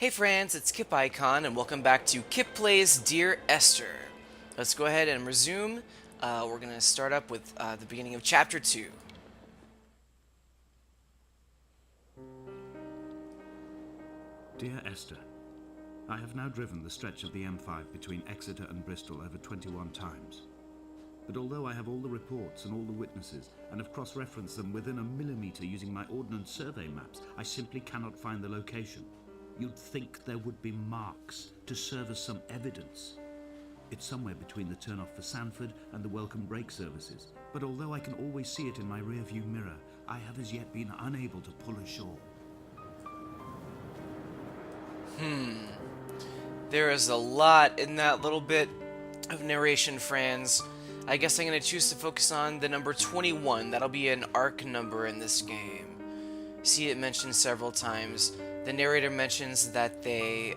Hey friends, it's Kip Icon, and welcome back to Kip Plays Dear Esther. Let's go ahead and resume. We're going to start up with the beginning of Chapter 2. Dear Esther, I have now driven the stretch of the M5 between Exeter and Bristol over 21 times. But although I have all the reports and all the witnesses, and have cross-referenced them within a millimetre using my Ordnance Survey maps, I simply cannot find the location. You'd think there would be marks to serve as some evidence. It's somewhere between the turn-off for Sanford and the welcome brake services, but although I can always see it in my rear-view mirror, I have as yet been unable to pull ashore. There is a lot in that little bit of narration, friends. I guess I'm going to choose to focus on the number 21. That'll be an arc number in this game. See it mentioned several times. The narrator mentions that they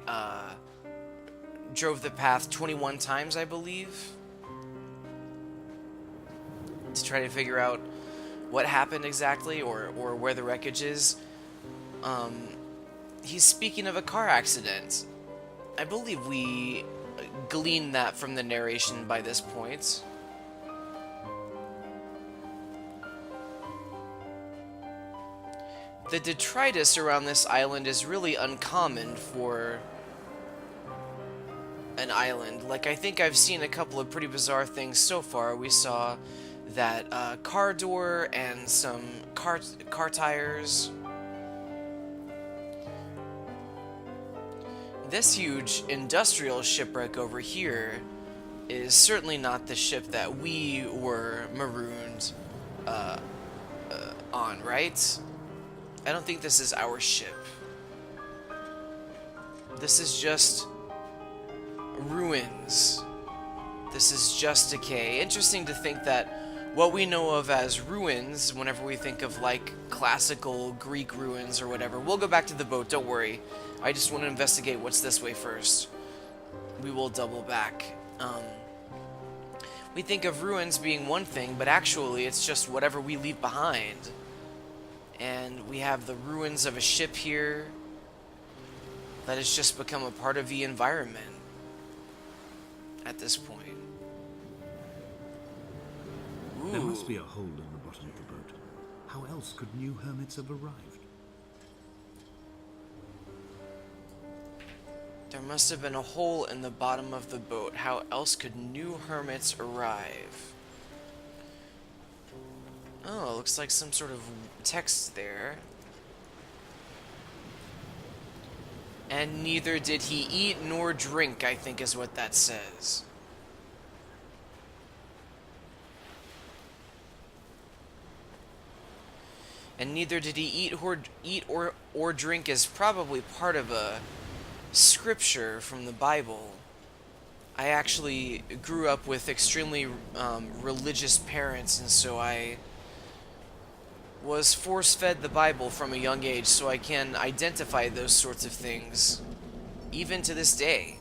drove the path 21 times, I believe, to try to figure out what happened exactly or where the wreckage is. He's speaking of a car accident. I believe we gleaned that from the narration by this point. The detritus around this island is really uncommon for an island. Like, I think I've seen a couple of pretty bizarre things so far. We saw that car door and some car tires. This huge industrial shipwreck over here is certainly not the ship that we were marooned on, right? I don't think this is our ship. This is just ruins. This is just decay. Interesting to think that what we know of as ruins, whenever we think of like classical Greek ruins or whatever, we'll go back to the boat, don't worry. I just want to investigate what's this way first. We will double back. We think of ruins being one thing, but actually it's just whatever we leave behind. And we have the ruins of a ship here that has just become a part of the environment at this point. Ooh. There must be a hole in the bottom of the boat. How else could new hermits have arrived? There must have been a hole in the bottom of the boat. How else could new hermits arrive? Oh, looks like some sort of text there. And neither did he eat nor drink, I think is what that says. And neither did he eat or drink is probably part of a scripture from the Bible. I actually grew up with extremely religious parents, and so I was force-fed the Bible from a young age, so I can identify those sorts of things, even to this day,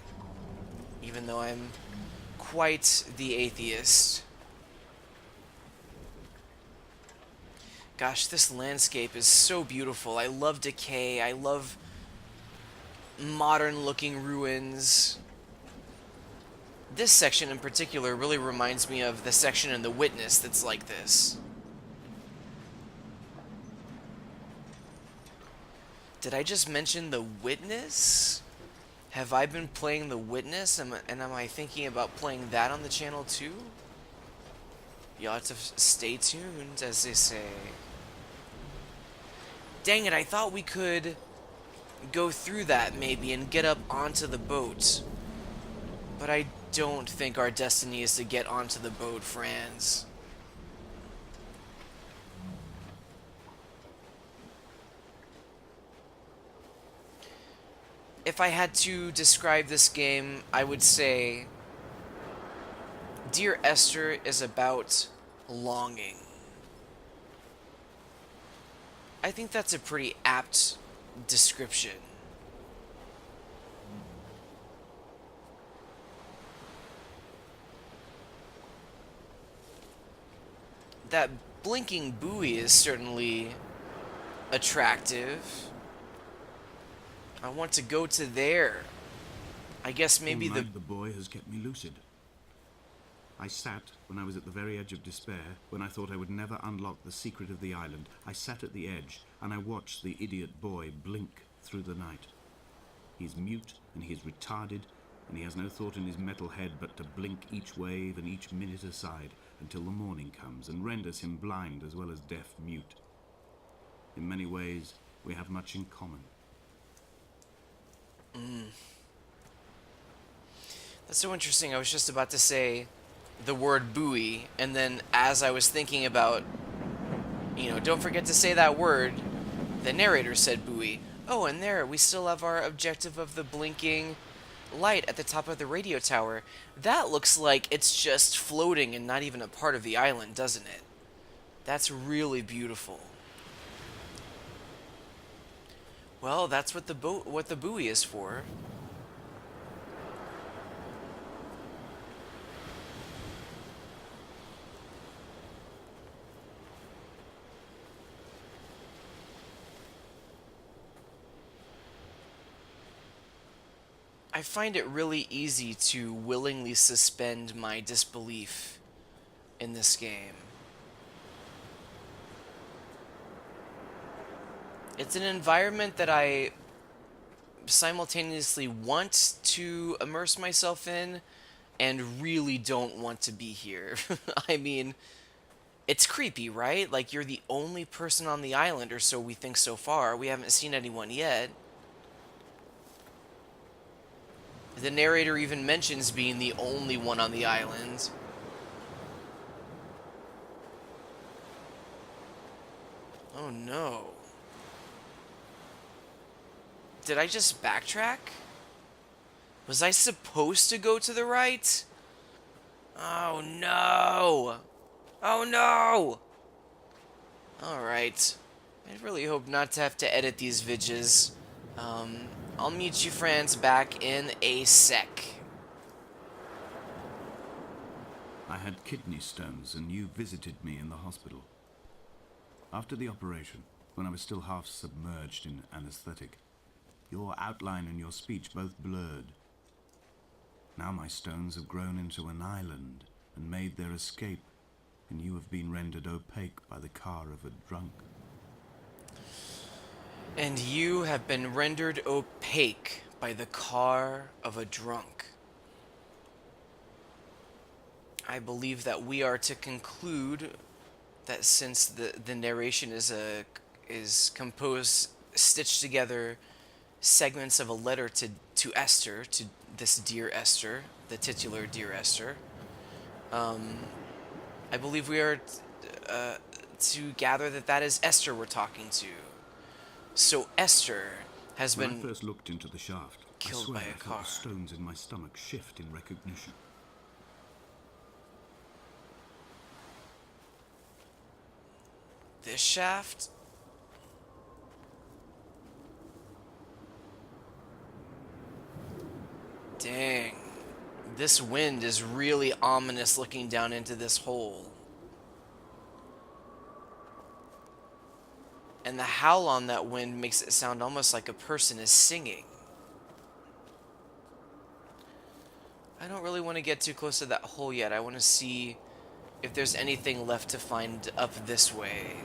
even though I'm quite the atheist. Gosh, this landscape is so beautiful. I love decay. I love modern-looking ruins. This section in particular really reminds me of the section in The Witness that's like this. Did I just mention The Witness? Have I been playing The Witness? And am I thinking about playing that on the channel too? You'll have to stay tuned, as they say. Dang it, I thought we could go through that maybe and get up onto the boat. But I don't think our destiny is to get onto the boat, friends. If I had to describe this game, I would say Dear Esther is about longing. I think that's a pretty apt description. That blinking buoy is certainly attractive. I want to go to there. I guess maybe All the... night the boy has kept me lucid. I sat, when I was at the very edge of despair, when I thought I would never unlock the secret of the island, I sat at the edge, and I watched the idiot boy blink through the night. He's mute, and he is retarded, and he has no thought in his metal head but to blink each wave and each minute aside until the morning comes and renders him blind as well as deaf-mute. In many ways, we have much in common. That's so interesting. I was just about to say the word buoy, and then as I was thinking about, don't forget to say that word, the narrator said buoy. Oh, and there, we still have our objective of the blinking light at the top of the radio tower. That looks like it's just floating and not even a part of the island, doesn't it? That's really beautiful. Well, that's what the buoy is for. I find it really easy to willingly suspend my disbelief in this game. It's an environment that I simultaneously want to immerse myself in and really don't want to be here. I mean, it's creepy, right? Like, you're the only person on the island, or so we think so far. We haven't seen anyone yet. The narrator even mentions being the only one on the island. Oh no. Did I just backtrack? Was I supposed to go to the right? Oh no! Oh no! Alright. I really hope not to have to edit these vidges. I'll meet you friends back in a sec. I had kidney stones, and you visited me in the hospital. After the operation, when I was still half submerged in anesthetic, your outline and your speech both blurred. Now my stones have grown into an island and made their escape, and you have been rendered opaque by the car of a drunk. And you have been rendered opaque by the car of a drunk. I believe that we are to conclude that since the narration is composed, stitched together segments of a letter to Esther, to this dear Esther, the titular dear Esther, I believe we are to gather that is Esther we're talking to. So Esther has When been I first looked into the shaft, killed I swear by a I felt car. the stones in my stomach shift in recognition. This shaft? Dang. This wind is really ominous looking down into this hole. And the howl on that wind makes it sound almost like a person is singing. I don't really want to get too close to that hole yet. I want to see if there's anything left to find up this way.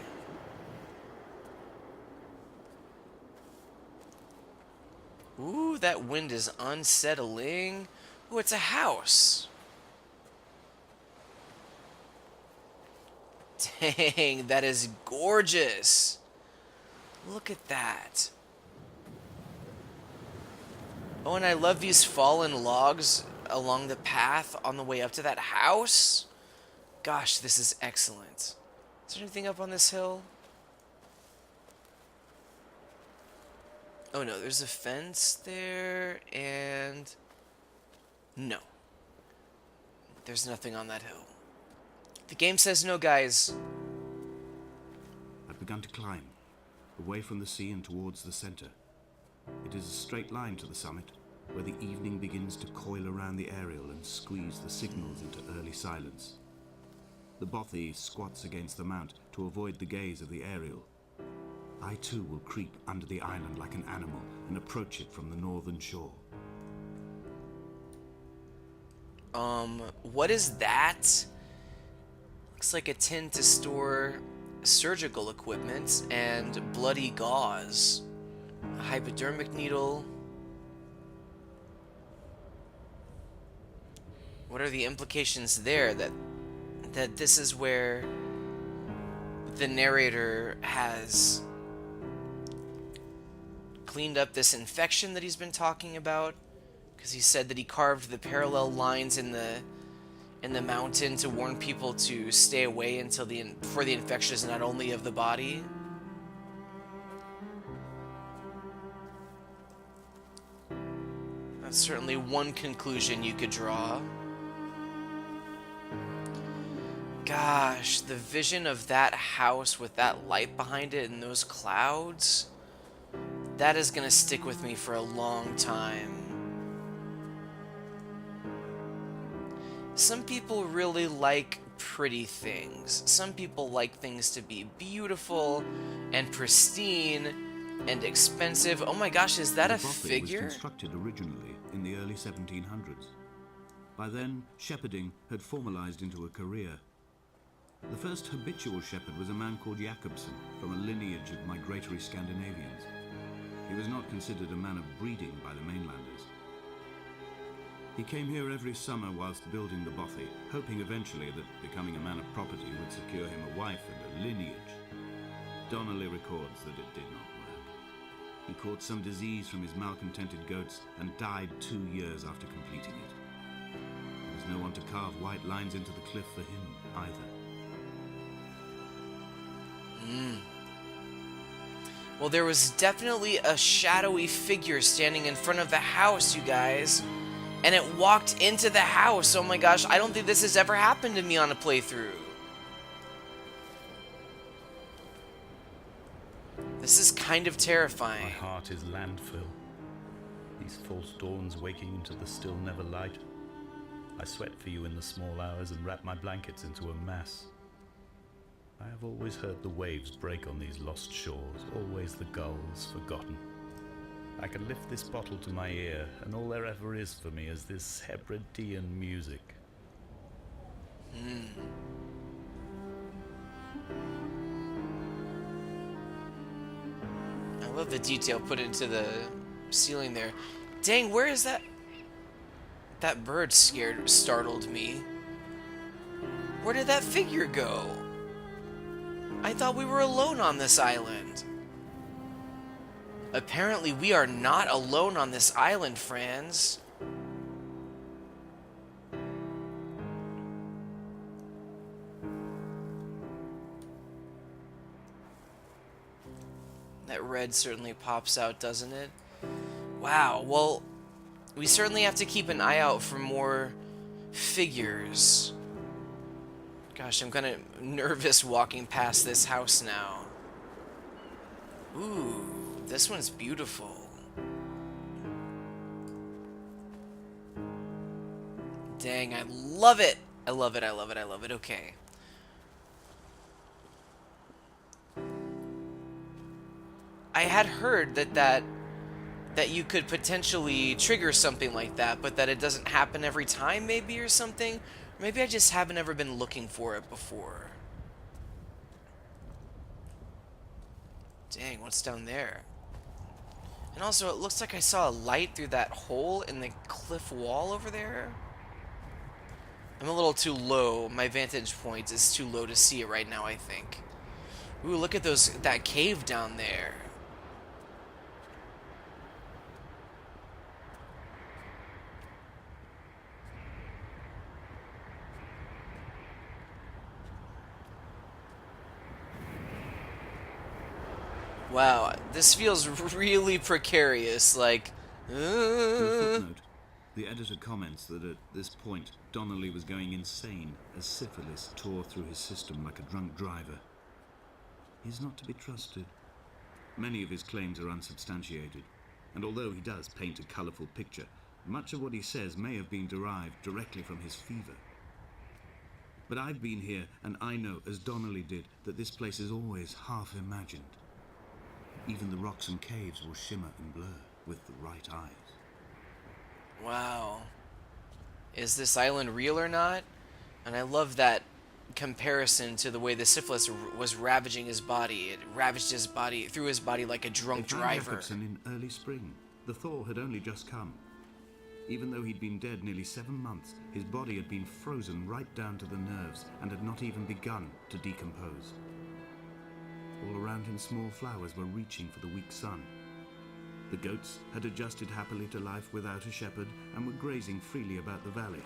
Ooh, that wind is unsettling. Ooh, it's a house. Dang, that is gorgeous. Look at that. Oh, and I love these fallen logs along the path on the way up to that house. Gosh, this is excellent. Is there anything up on this hill? Oh no, there's a fence there, and... no. There's nothing on that hill. The game says no, guys. I've begun to climb, away from the sea and towards the center. It is a straight line to the summit, where the evening begins to coil around the aerial and squeeze the signals into early silence. The bothy squats against the mount to avoid the gaze of the aerial. I too will creep under the island like an animal and approach it from the northern shore. What is that? Looks like a tin to store surgical equipment and bloody gauze. A hypodermic needle. What are the implications there that this is where the narrator has cleaned up this infection that he's been talking about? Because he said that he carved the parallel lines in the mountain to warn people to stay away until before the infection is not only of the body. That's certainly one conclusion you could draw. Gosh, the vision of that house with that light behind it and those clouds, that is gonna stick with me for a long time. Some people really like pretty things. Some people like things to be beautiful and pristine and expensive. Oh my gosh, is that a figure? It was constructed originally in the early 1700s. By then, shepherding had formalized into a career. The first habitual shepherd was a man called Jacobson, from a lineage of migratory Scandinavians. He was not considered a man of breeding by the mainlanders. He came here every summer whilst building the bothy, hoping eventually that becoming a man of property would secure him a wife and a lineage. Donnelly records that it did not work. He caught some disease from his malcontented goats and died 2 years after completing it. There was no one to carve white lines into the cliff for him either. Well, there was definitely a shadowy figure standing in front of the house, you guys. And it walked into the house. Oh my gosh, I don't think this has ever happened to me on a playthrough. This is kind of terrifying. My heart is landfill. These false dawns waking into the still never light. I sweat for you in the small hours and wrap my blankets into a mass. I have always heard the waves break on these lost shores, always the gulls forgotten. I can lift this bottle to my ear, and all there ever is for me is this Hebridean music. I love the detail put into the ceiling there. Dang, where is that? That bird startled me. Where did that figure go? I thought we were alone on this island. Apparently we are not alone on this island, Franz. That red certainly pops out, doesn't it? Wow, well, we certainly have to keep an eye out for more figures. Gosh, I'm kind of nervous walking past this house now. Ooh, this one's beautiful. Dang, I love it. I love it, I love it, I love it. Okay. I had heard that you could potentially trigger something like that, but that it doesn't happen every time, maybe, or something. Maybe I just haven't ever been looking for it before. Dang, what's down there? And also, it looks like I saw a light through that hole in the cliff wall over there. I'm a little too low. My vantage point is too low to see it right now, I think. Ooh, look at that cave down there. Wow, this feels really precarious, like... In a footnote, the editor comments that at this point, Donnelly was going insane as syphilis tore through his system like a drunk driver. He's not to be trusted. Many of his claims are unsubstantiated, and although he does paint a colourful picture, much of what he says may have been derived directly from his fever. But I've been here, and I know, as Donnelly did, that this place is always half imagined. Even the rocks and caves will shimmer and blur with the right eyes. Wow. Is this island real or not? And I love that comparison to the way the syphilis was ravaging his body. It ravaged his body, through his body like a drunk They found driver. Jacobson in early spring. The thaw had only just come. Even though he'd been dead nearly 7 months, his body had been frozen right down to the nerves and had not even begun to decompose. All around him, small flowers were reaching for the weak sun. The goats had adjusted happily to life without a shepherd and were grazing freely about the valley.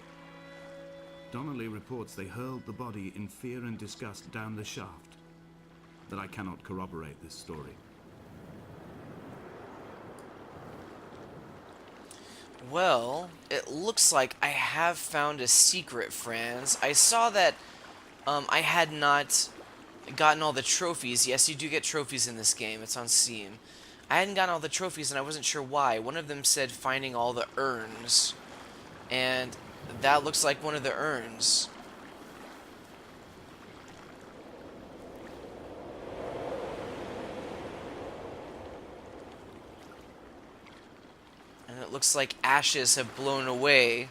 Donnelly reports they hurled the body in fear and disgust down the shaft, but I cannot corroborate this story. Well, it looks like I have found a secret, Franz. I saw that I had not gotten all the trophies. Yes, you do get trophies in this game. It's on Steam. I hadn't gotten all the trophies, and I wasn't sure why. One of them said finding all the urns, and that looks like one of the urns. And it looks like ashes have blown away.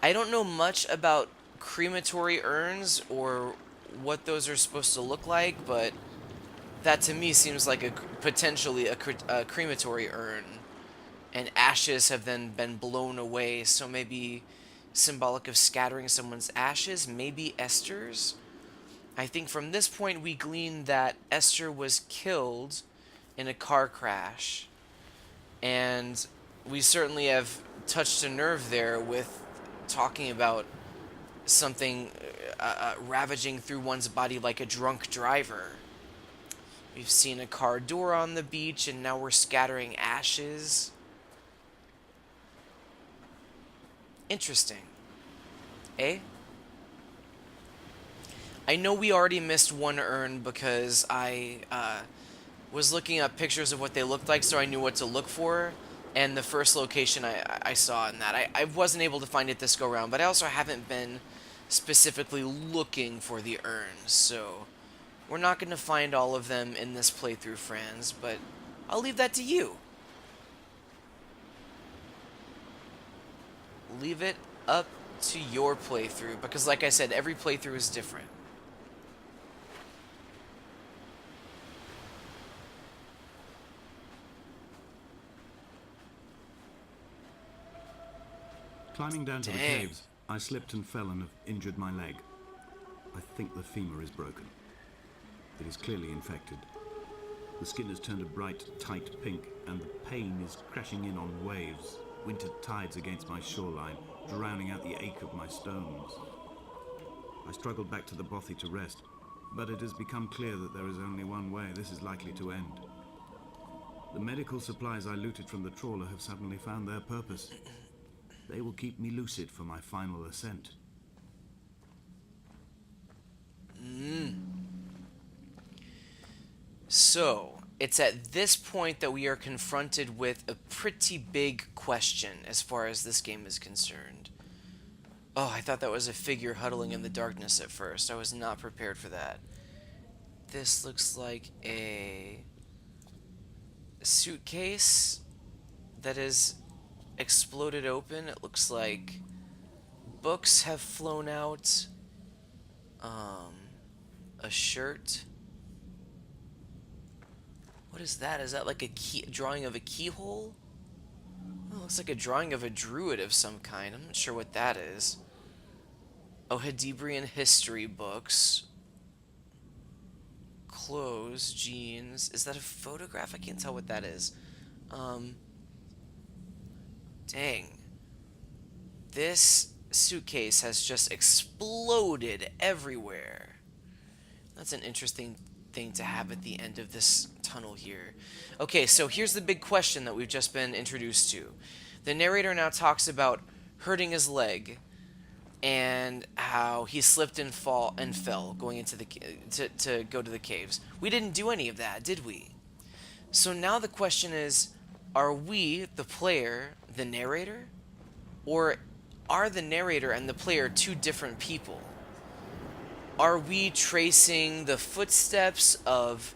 I don't know much about crematory urns or what those are supposed to look like, but that to me seems like potentially a crematory urn. And ashes have then been blown away, so maybe symbolic of scattering someone's ashes, maybe Esther's. I think from this point we glean that Esther was killed in a car crash. And we certainly have touched a nerve there with talking about something ravaging through one's body like a drunk driver. We've seen a car door on the beach, and now we're scattering ashes. Interesting. Eh? I know we already missed one urn because I was looking up pictures of what they looked like, so I knew what to look for. And the first location I saw in that, I wasn't able to find it this go around, but I also haven't been specifically looking for the urns, so we're not going to find all of them in this playthrough, friends, but I'll leave that to you. Leave it up to your playthrough, because like I said, every playthrough is different. Climbing down to the Dang. caves, I slipped and fell and have injured my leg. I think the femur is broken. It is clearly infected. The skin has turned a bright, tight pink, and the pain is crashing in on waves, winter tides against my shoreline, drowning out the ache of my stones. I struggled back to the bothy to rest, but it has become clear that there is only one way this is likely to end. The medical supplies I looted from the trawler have suddenly found their purpose. They will keep me lucid for my final ascent. So, it's at this point that we are confronted with a pretty big question as far as this game is concerned. Oh, I thought that was a figure huddling in the darkness at first. I was not prepared for that. This looks like a suitcase that is exploded open. It looks like books have flown out. A shirt. What is that? Is that like a drawing of a keyhole? Oh, looks like a drawing of a druid of some kind. I'm not sure what that is. Oh, Hebridean history books. Clothes, jeans. Is that a photograph? I can't tell what that is. Dang. This suitcase has just exploded everywhere. That's an interesting thing to have at the end of this tunnel here. Okay, so here's the big question that we've just been introduced to. The narrator now talks about hurting his leg and how he slipped and fell going into the to go to the caves. We didn't do any of that, did we? So now the question is, are we, the player, the narrator? Or are the narrator and the player two different people? Are we tracing the footsteps of,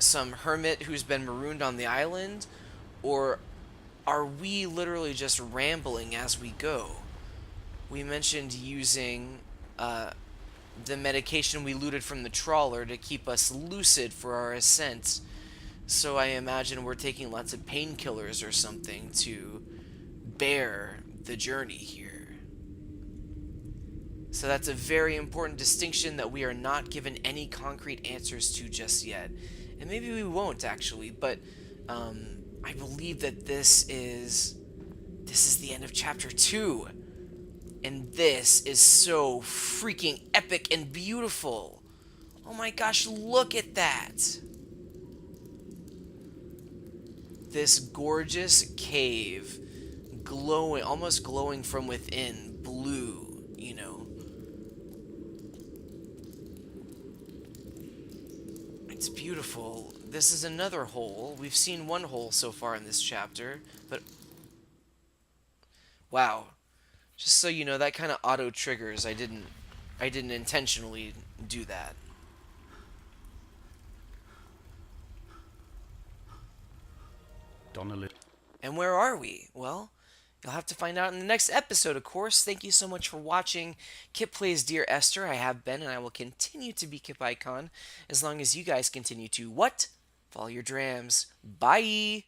some hermit who's been marooned on the island, or are we literally just rambling as we go? We mentioned using the medication we looted from the trawler to keep us lucid for our ascent. So I imagine we're taking lots of painkillers or something to bear the journey here. So that's a very important distinction that we are not given any concrete answers to just yet. And maybe we won't actually, but I believe that this is the end of chapter 2. And this is so freaking epic and beautiful. Oh my gosh, look at that. This gorgeous cave, glowing, almost glowing from within, blue, you know. It's beautiful. This is another hole. We've seen one hole so far in this chapter, but wow. Just so you know, that kind of auto triggers. I didn't intentionally do that. Donnelly. And where are we? Well, you'll have to find out in the next episode, of course. Thank you so much for watching Kip Plays Dear Esther. I have been, and I will continue to be Kip Icon as long as you guys continue to what? Follow your drams. Bye!